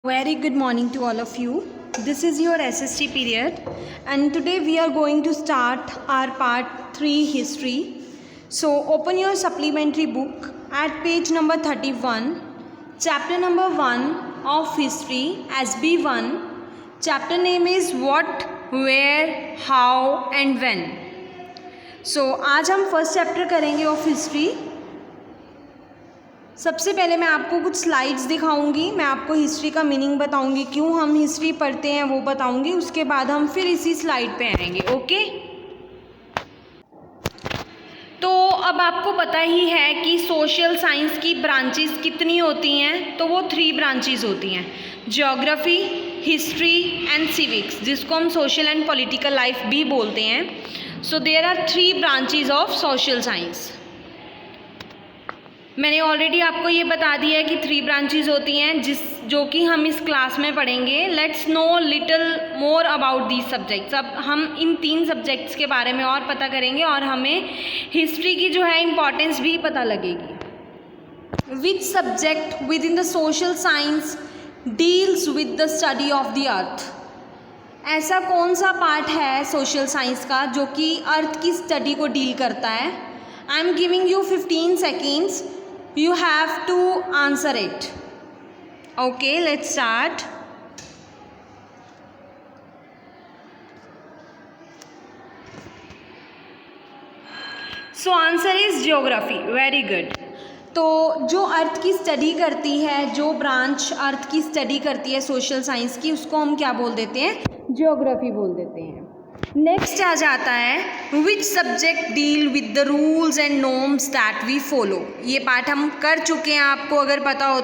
Very good morning to all of you. This is your SST period and today we are going to start our part 3 history. So open your supplementary book at page number 31, chapter number 1 of history SB1. Chapter name is what, where, how and when. So आज हम first chapter करेंगे of history. सबसे पहले मैं आपको कुछ slides दिखाऊंगी, मैं आपको हिस्ट्री का मीनिंग बताऊंगी, क्यों हम हिस्ट्री पढ़ते हैं वो बताऊंगी. उसके बाद हम फिर इसी स्लाइड पे आएंगे. ओके, तो अब आपको पता ही है कि सोशल साइंस की ब्रांचेस कितनी होती हैं. तो वो 3 ब्रांचेस होती हैं, ज्योग्राफी, हिस्ट्री एंड सिविक्स, जिसको हम सोशल एंड पॉलिटिकल लाइफ भी बोलते हैं. So there are 3 branches of social science. मैंने ऑलरेडी आपको ये बता दिया है कि 3 ब्रांचेस होती हैं जो कि हम इस क्लास में पढ़ेंगे. Let's know little more about these subjects. अब हम इन 3 सब्जेक्ट्स के बारे में और पता करेंगे और हमें हिस्ट्री की जो है इम्पॉर्टेंस भी पता लगेगी. Which subject with in the social science deals with the study of the earth. ऐसा कौन सा पार्ट है सोशल साइंस का जो कि अर्थ की स्टडी को डील करता है. I am giving you 15 seconds. You have to answer it. Okay, let's start. So answer is geography. Very good. तो जो अर्थ की स्टडी करती है, जो ब्रांच अर्थ की स्टडी करती है सोशल साइंस की, उसको हम क्या बोल देते हैं, ज्योग्राफी बोल देते हैं. नेक्स्ट आ जाता है which subject deal with the rules and norms that we follow. ये पार्ट हम कर चुके हैं, आपको अगर पता हो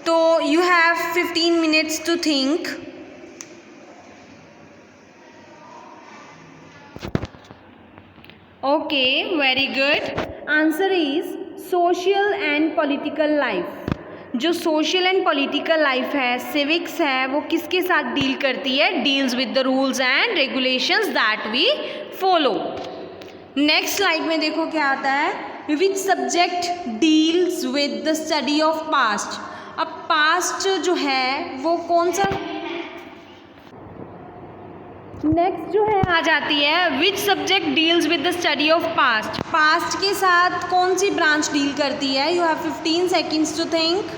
तो you have 15 minutes to think. Okay, very good. Answer is social and political life. जो सोशल एंड पॉलिटिकल लाइफ है, सिविक्स है, वो किसके साथ डील करती है, deals with the rules and regulations that we follow. Next slide में देखो क्या आता है, which subject deals with the study of past. अब पास्ट जो है वो कौन सा, नेक्स्ट जो है आ जाती है which subject deals with the study of past. Past के साथ कौन सी ब्रांच डील करती है. You have 15 seconds to think.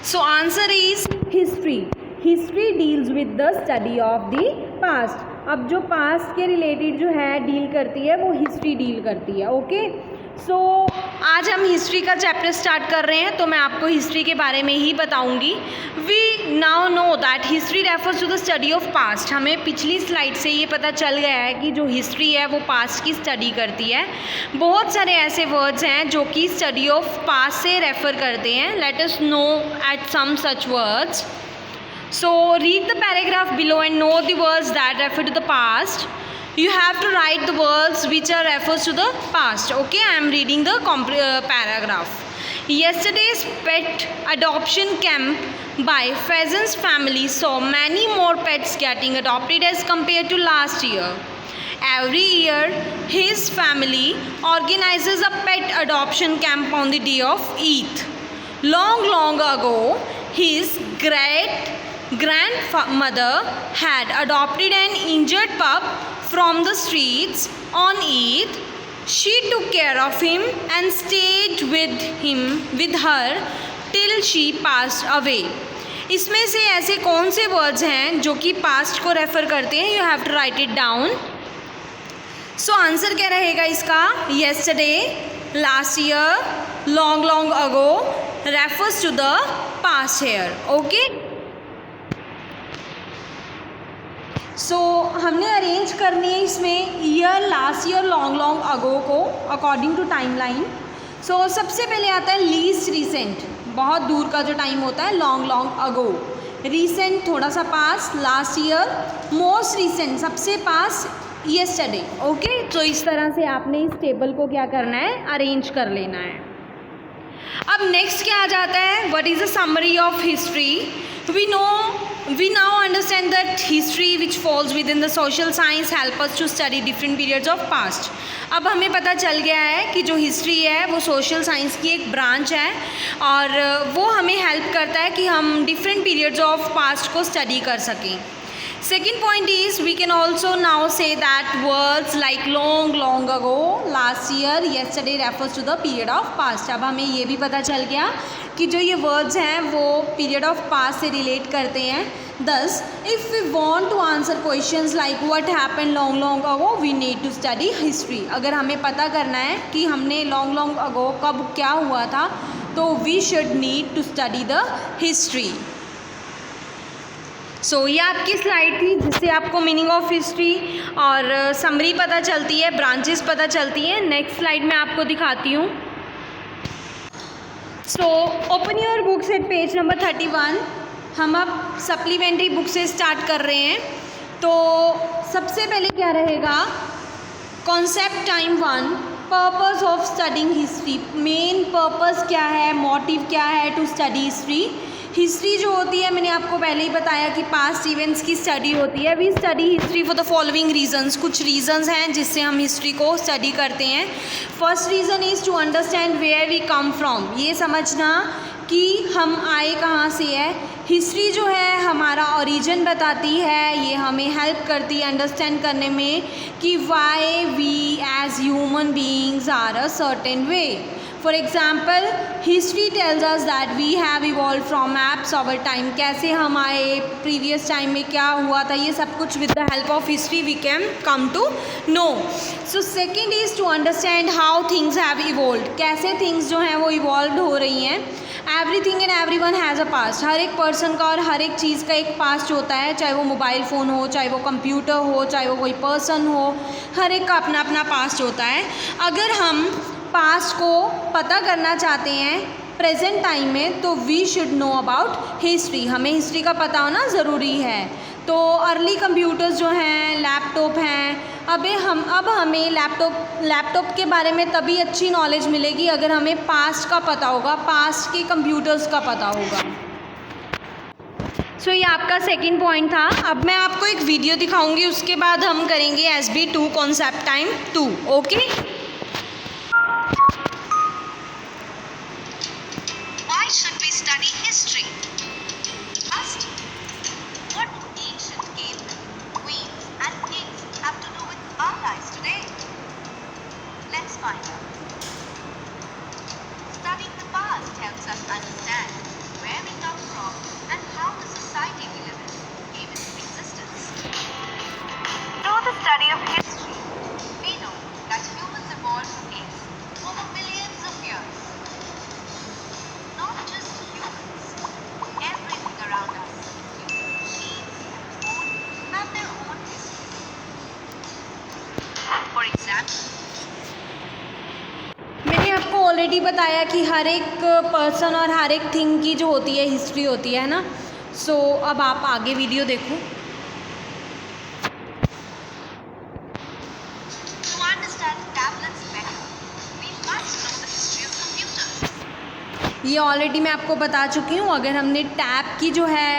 So answer is history. History deals with the study of the past. अब जो पास्ट के रिलेटेड जो है डील करती है वो हिस्ट्री डील करती है. ओके, सो आज हम हिस्ट्री का चैप्टर स्टार्ट कर रहे हैं, तो मैं आपको हिस्ट्री के बारे में ही बताऊंगी. We now know that history refers to the study of past. हमें पिछली स्लाइड से ये पता चल गया है कि जो हिस्ट्री है वो पास्ट की स्टडी करती है. बहुत सारे ऐसे वर्ड्स हैं जो कि स्टडी ऑफ पास्ट से रेफर करते हैं. Let us know at some such words. So read the paragraph below and know the words that refer to the past. You have to write the words which are refers to the past. Okay, I am reading the paragraph. Yesterday's pet adoption camp by Pheasant's family saw many more pets getting adopted as compared to last year. Every year, his family organizes a pet adoption camp on the day of Eid. Long ago, his grandmother had adopted an injured pup from the streets on Eid. She took care of him and stayed with her till she passed away. इसमें से ऐसे कौन से words हैं जो कि past को refer करते हैं. You have to write it down. So answer क्या रहेगा इसका, yesterday, last year, long ago refers to the past here. Okay. सो हमने अरेंज करनी है इसमें year, last year, long ago को अकॉर्डिंग टू टाइम लाइन. सो सबसे पहले आता है लीस्ट रिसेंट, बहुत दूर का जो टाइम होता है, लॉन्ग अगो. रिसेंट थोड़ा सा पास, लास्ट ईयर. मोस्ट रिसेंट सबसे पास, येस्टरडे. ओके, तो इस तरह से आपने इस टेबल को क्या करना है, अरेंज कर लेना है. अब नेक्स्ट क्या आ जाता है, what is the summary of history. We know we now understand that history which falls within the social science help us to study different periods of past. अब हमें पता चल गया है कि जो हिस्ट्री है वो सोशल साइंस की एक ब्रांच है और वो हमें हेल्प करता है कि हम डिफरेंट पीरियड्स ऑफ पास्ट को स्टडी कर सकें. Second point is we can also now say that words like long ago, last year, yesterday refers to the period of past. अब हमें ये भी पता चल गया कि जो ये words हैं वो period of past से relate करते हैं. Thus, if we want to answer questions like what happened long ago, we need to study history. अगर हमें पता करना है कि हमने long ago कब क्या हुआ था, तो we should need to study the history. ये आपकी स्लाइड थी जिससे आपको मीनिंग ऑफ हिस्ट्री और समरी पता चलती है, ब्रांचेस पता चलती हैं. नेक्स्ट स्लाइड में आपको दिखाती हूँ. Open your books at page number 31. हम अब सप्लीमेंट्री बुक से स्टार्ट कर रहे हैं. तो सबसे पहले क्या रहेगा, concept time 1, purpose of studying history. Main purpose क्या है, मोटिव क्या है टू स्टडी हिस्ट्री. हिस्ट्री जो होती है, मैंने आपको पहले ही बताया कि पास्ट इवेंट्स की स्टडी होती है. We study history for the following reasons. कुछ रीजंस हैं जिससे हम हिस्ट्री को स्टडी करते हैं. First reason is to understand where we come from. ये समझना कि हम आए कहाँ से है. हिस्ट्री जो है हमारा ओरिजिन बताती है. ये हमें हेल्प करती है अंडरस्टैंड करने में कि why we as human beings are a certain way. For example, history tells us that we have evolved from apes over time. कैसे हम आए, previous time में क्या हुआ था, ये सब कुछ with the help of history we can come to know. So second is to understand how things have evolved. कैसे things जो हैं वो evolved हो रही हैं. Everything and everyone has a past. हर एक person का और हर एक चीज़ का एक past होता है, चाहे वो मोबाइल फ़ोन हो, चाहे वो कंप्यूटर हो, चाहे वो कोई person हो, हर एक का अपना अपना past होता है. अगर हम पास्ट को पता करना चाहते हैं प्रेजेंट टाइम में, तो we should know about history. हमें हिस्ट्री का पता होना ज़रूरी है. तो अर्ली कंप्यूटर्स जो हैं, लैपटॉप हैं, अब हमें लैपटॉप के बारे में तभी अच्छी नॉलेज मिलेगी अगर हमें पास्ट का पता होगा, पास्ट के कंप्यूटर्स का पता होगा. ये आपका सेकंड पॉइंट था. अब मैं आपको एक वीडियो दिखाऊंगी, उसके बाद हम करेंगे SB2 concept time 2. Okay. Should we study history? First, what do ancient kings, queens and kings have to do with our lives today? Let's find out. Studying the past helps us understand where we come from and how the society we live in came into existence. Through the study of history, we know that humans evolved from apes over millions of years. Not just humans, everything around us, machines and food, have their own history. For example, मैंने आपको already बताया कि हर एक person और हर एक thing की जो होती है हिस्ट्री होती है ना. अब आप आगे वीडियो देखो. to understand tablets better, we must know the history of computers. ये ऑलरेडी मैं आपको बता चुकी हूँ. अगर हमने टैब की जो है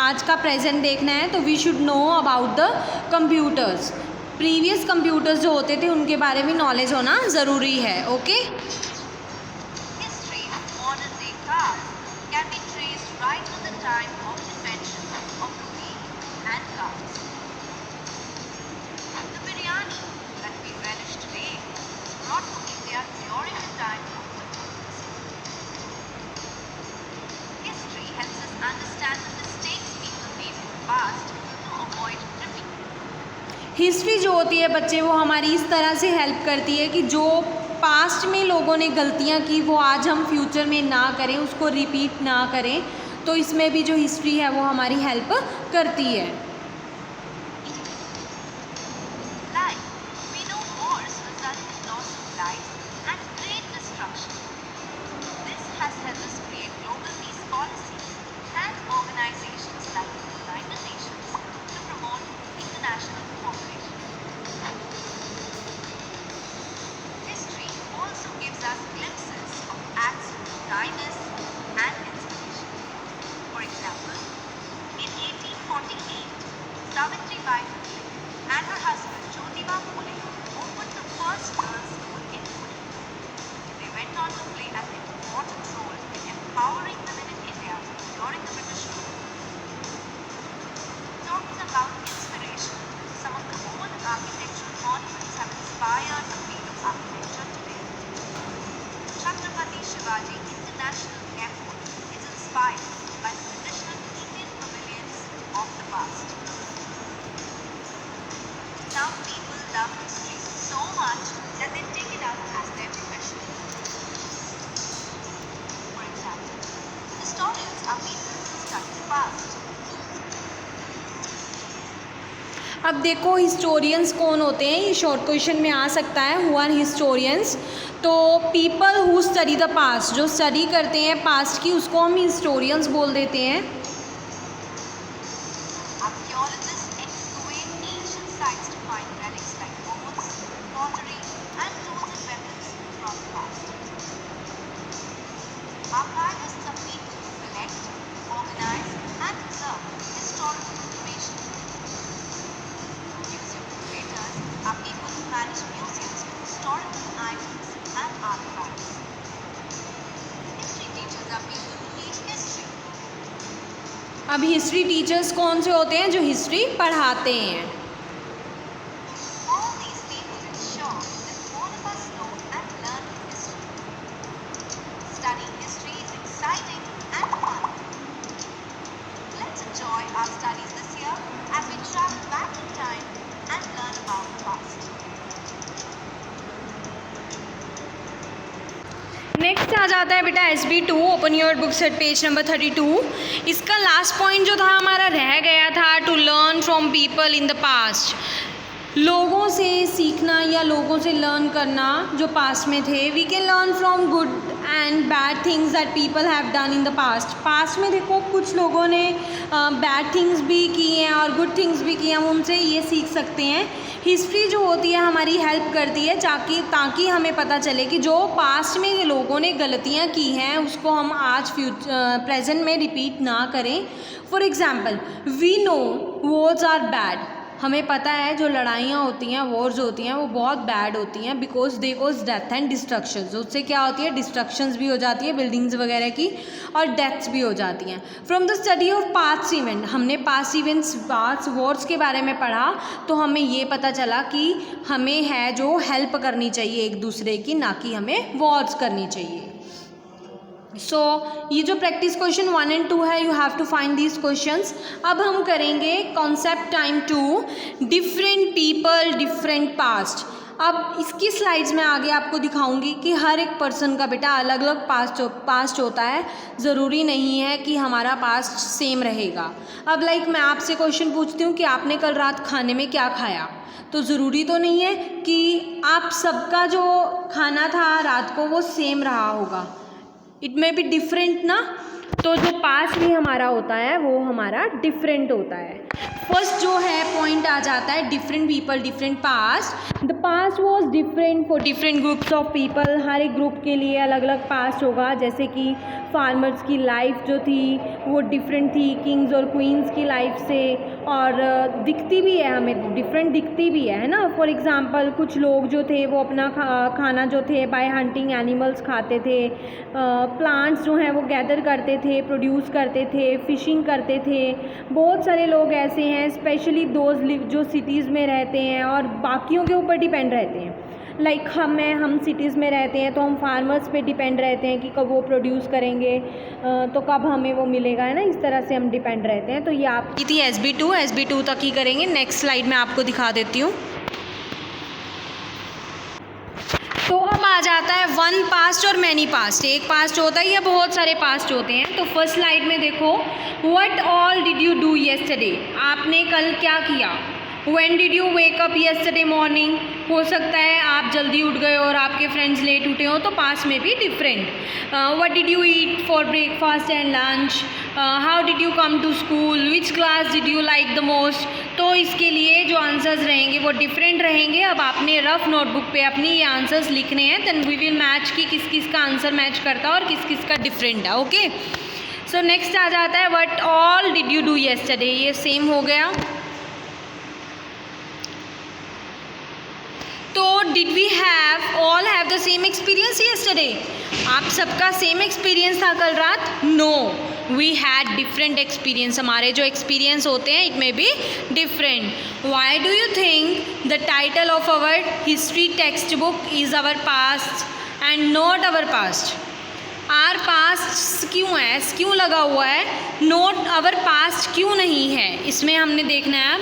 आज का प्रेजेंट देखना है तो we should know about the computers. Previous computers जो होते थे उनके बारे में नॉलेज होना ज़रूरी है. Okay. History of modern day cars can be traced right to the time of invention of the wheel and cars. The biryani that we relish today was brought to India during the time of Mughals. History helps us understand the mistakes people made in the past to avoid repeat. History जो होती है बच्चे, वो हमारी इस तरह से help करती है कि जो पास्ट में लोगों ने गलतियाँ की वो आज हम फ्यूचर में ना करें, उसको रिपीट ना करें. तो इसमें भी जो हिस्ट्री है वो हमारी हेल्प करती है. Like, we know wars result in loss of lives and great destruction. This has helped us create global peace policies and organizations like the United Nations to promote international cooperation. History also gives us glimpses of acts of kindness and inspiration. For example, in inspired the field of architecture today. Chhatrapati Shivaji International Airport is inspired by the traditional Indian pavilions of the past. Some people love history so much that they take it up as their profession. For example, historians are people who study the past. अब देखो historians कौन होते हैं, ये short question में आ सकता है, who are historians. तो people who study the past, जो स्टडी करते हैं पास्ट की, उसको हम हिस्टोरियंस बोल देते हैं। Archaeologists excavate ancient sites to find relics like bones, pottery, and tools and weapons from the past. Archivists are people who collect, organize, and preserve historical information. Museum curators are people who manage museums with historical items and artifacts. History teachers are people who teach history. अब history teachers कौन से होते हैं, जो history पढ़ाते हैं। All these people ensure that all of us know and learn history. Studying history is exciting and fun. Let's enjoy our studies this year as we travel back in time and learn about the past. Next आ जाता है बेटा SB2, open your books at page number 32। इसका last point जो था हमारा रह गया था, to learn from people in the past. लोगों से सीखना या लोगों से लर्न करना जो पास्ट में थे। We can learn from good and bad things that people have done in the past. Past में देखो कुछ लोगों ने बैड थिंग्स भी की हैं और गुड थिंग्स भी की हैं, हम उनसे ये सीख सकते हैं। हिस्ट्री जो होती है हमारी हेल्प करती है ताकि हमें पता चले कि जो पास्ट में लोगों ने गलतियाँ की हैं उसको हम आज प्रेजेंट में रिपीट ना करें। For example, we know wars are bad. हमें पता है जो लड़ाइयाँ होती हैं, वॉर्स होती हैं, वो बहुत बैड होती हैं because they cause death and destructions. उससे क्या होती है, डिस्ट्रक्शंस भी हो जाती है बिल्डिंग्स वगैरह की, और डेथ्स भी हो जाती हैं। From the study of past event, हमने पास्ट इवेंट्स, पास्ट वॉर्स के बारे में पढ़ा तो हमें ये पता चला कि हमें है जो हेल्प करनी चाहिए एक दूसरे की, ना कि हमें वॉर्स करनी चाहिए। सो ये जो प्रैक्टिस क्वेश्चन 1 and 2 है, you have to find these questions. अब हम करेंगे concept time 2, different people different past. अब इसकी स्लाइड्स में आगे आपको दिखाऊंगी कि हर एक पर्सन का बेटा अलग अलग पास्ट होता है, ज़रूरी नहीं है कि हमारा पास्ट सेम रहेगा। अब मैं आपसे क्वेश्चन पूछती हूँ कि आपने कल रात खाने में क्या खाया, तो ज़रूरी तो नहीं है कि आप सबका जो खाना था रात को वो सेम रहा होगा, इट मे बी डिफरेंट ना। तो जो पास्ट भी हमारा होता है वो हमारा डिफरेंट होता है। फर्स्ट जो है पॉइंट आ जाता है different people different past. The past was different for different groups of people. हर एक ग्रुप के लिए अलग अलग पास्ट होगा। जैसे कि फार्मर्स की लाइफ जो थी वो डिफरेंट थी किंग्स और क्वींस की लाइफ से, और दिखती भी है, हमें डिफरेंट दिखती भी है ना। फॉर एग्ज़ाम्पल कुछ लोग जो थे वो अपना खाना जो थे बाय हंटिंग एनिमल्स खाते थे, प्लांट्स जो हैं वो गैदर करते थे, प्रोड्यूस करते थे, फिशिंग करते थे। बहुत सारे लोग ऐसे हैं स्पेशली दोज जो सिटीज़ में रहते हैं और बाकियों के ऊपर डिपेंड रहते हैं। हम सिटीज़ में रहते हैं तो हम फार्मर्स पे डिपेंड रहते हैं कि कब वो प्रोड्यूस करेंगे तो कब हमें वो मिलेगा, है ना। इस तरह से हम डिपेंड रहते हैं। तो ये आपकी थी SB2 तक ही करेंगे। नेक्स्ट स्लाइड में आपको दिखा देती हूँ। तो अब आ जाता है वन पास्ट और मैनी पास्ट। एक पास्ट होता है या बहुत सारे पास्ट होते हैं। तो फर्स्ट स्लाइड में देखो, what all did you do yesterday, आपने कल क्या किया। When did you wake up yesterday morning, हो सकता है आप जल्दी उठ गए और आपके फ्रेंड्स लेट उठे हो, तो पास्ट में भी different. What did you eat for breakfast and lunch, how did you come to school, which class did you like the most। तो इसके लिए जो आंसर्स रहेंगे वो डिफरेंट रहेंगे। अब आपने रफ नोटबुक पे अपनी ये आंसर्स लिखने हैं, देन वी विल मैच कि किस किस का आंसर मैच करता है और किस किस का डिफरेंट है। ओके, सो नेक्स्ट आ जाता है what all did you do yesterday. ये सेम हो गया। तो did we all have the same experience yesterday, आप सबका सेम एक्सपीरियंस था कल रात। No, we had different experience, हमारे जो एक्सपीरियंस होते हैं it may be different. Why do you think the title of our history textbook is our past and not our past? Our past क्यों है, क्यों लगा हुआ है, नोट आवर पास्ट क्यों नहीं है? इसमें हमने देखना है अब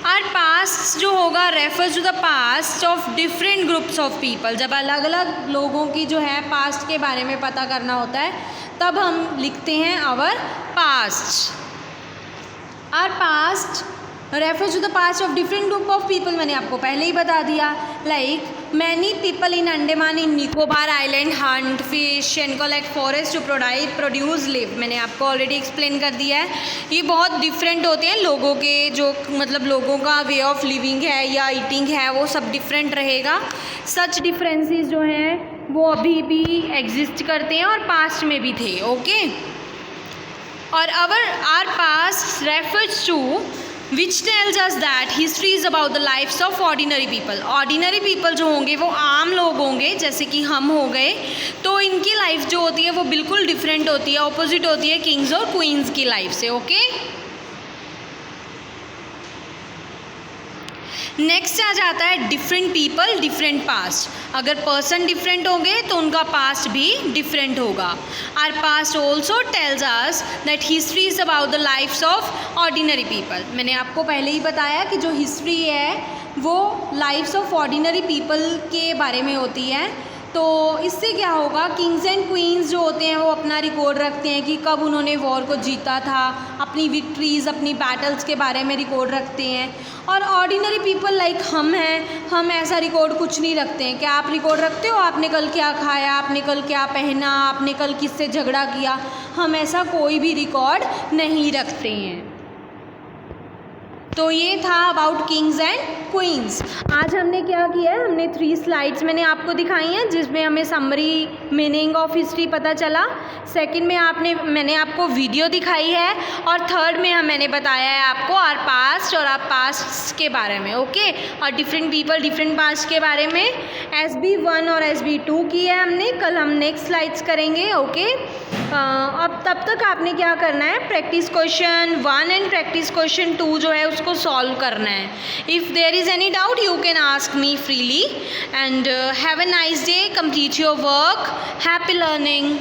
आर पास्ट जो होगा refers to the past of different groups of people. जब अलग अलग लोगों की जो है पास्ट के बारे में पता करना होता है तब हम लिखते हैं our past. Our past refers to the past of different group of people, मैंने आपको पहले ही बता दिया। Like many people in Andaman in Nicobar island hunt fish and collect forest to produce live, मैंने आपको ऑलरेडी एक्सप्लेन कर दिया है। ये बहुत डिफरेंट होते हैं लोगों के, जो मतलब लोगों का वे ऑफ लिविंग है या ईटिंग है वो सब डिफरेंट रहेगा। सच डिफरेंसेस जो हैं वो अभी भी एग्जिस्ट करते हैं और पास्ट में भी थे। ओके, और our past refers to which tells us that history is about the lifes of ordinary people. Ordinary people जो होंगे वो आम लोग होंगे जैसे कि हम हो गए, तो इनकी लाइफ जो होती है वो बिल्कुल डिफरेंट होती है, ऑपोजिट होती है किंग्स और क्वींस की लाइफ से। ओके, नेक्स्ट आ जाता है डिफरेंट पीपल डिफरेंट पास्ट। अगर पर्सन डिफरेंट होंगे तो उनका पास्ट भी डिफरेंट होगा। Our past also tells us that history is about the lifes of ordinary people. मैंने आपको पहले ही बताया कि जो हिस्ट्री है वो लाइफ्स ऑफ ऑर्डिनरी पीपल के बारे में होती है। तो इससे क्या होगा, किंग्स एंड क्वींस जो होते हैं वो अपना रिकॉर्ड रखते हैं कि कब उन्होंने वॉर को जीता था, अपनी विक्ट्रीज़ अपनी बैटल्स के बारे में रिकॉर्ड रखते हैं। और ऑर्डिनरी पीपल लाइक हम हैं, हम ऐसा रिकॉर्ड कुछ नहीं रखते हैं। क्या आप रिकॉर्ड रखते हो आपने कल क्या खाया, आपने कल क्या पहना, आपने कल किससे झगड़ा किया? हम ऐसा कोई भी रिकॉर्ड नहीं रखते हैं। तो ये था अबाउट किंग्स एंड क्वींस। आज हमने क्या किया है, हमने 3 स्लाइड्स मैंने आपको दिखाई हैं जिसमें हमें समरी मीनिंग ऑफ हिस्ट्री पता चला। सेकंड में मैंने आपको वीडियो दिखाई है और थर्ड में मैंने बताया है आपको आर पास्ट और आर पास्ट के बारे में। ओके, और डिफरेंट पीपल डिफरेंट पास्ट के बारे में SB1 और SB2 की है हमने। कल हम नेक्स्ट स्लाइड्स करेंगे। ओके, अब तब तक आपने क्या करना है, practice question 1 and practice question 2 जो है उसको सॉल्व करना है। If there is any doubt you can ask me freely and have a nice day, complete your work, happy learning.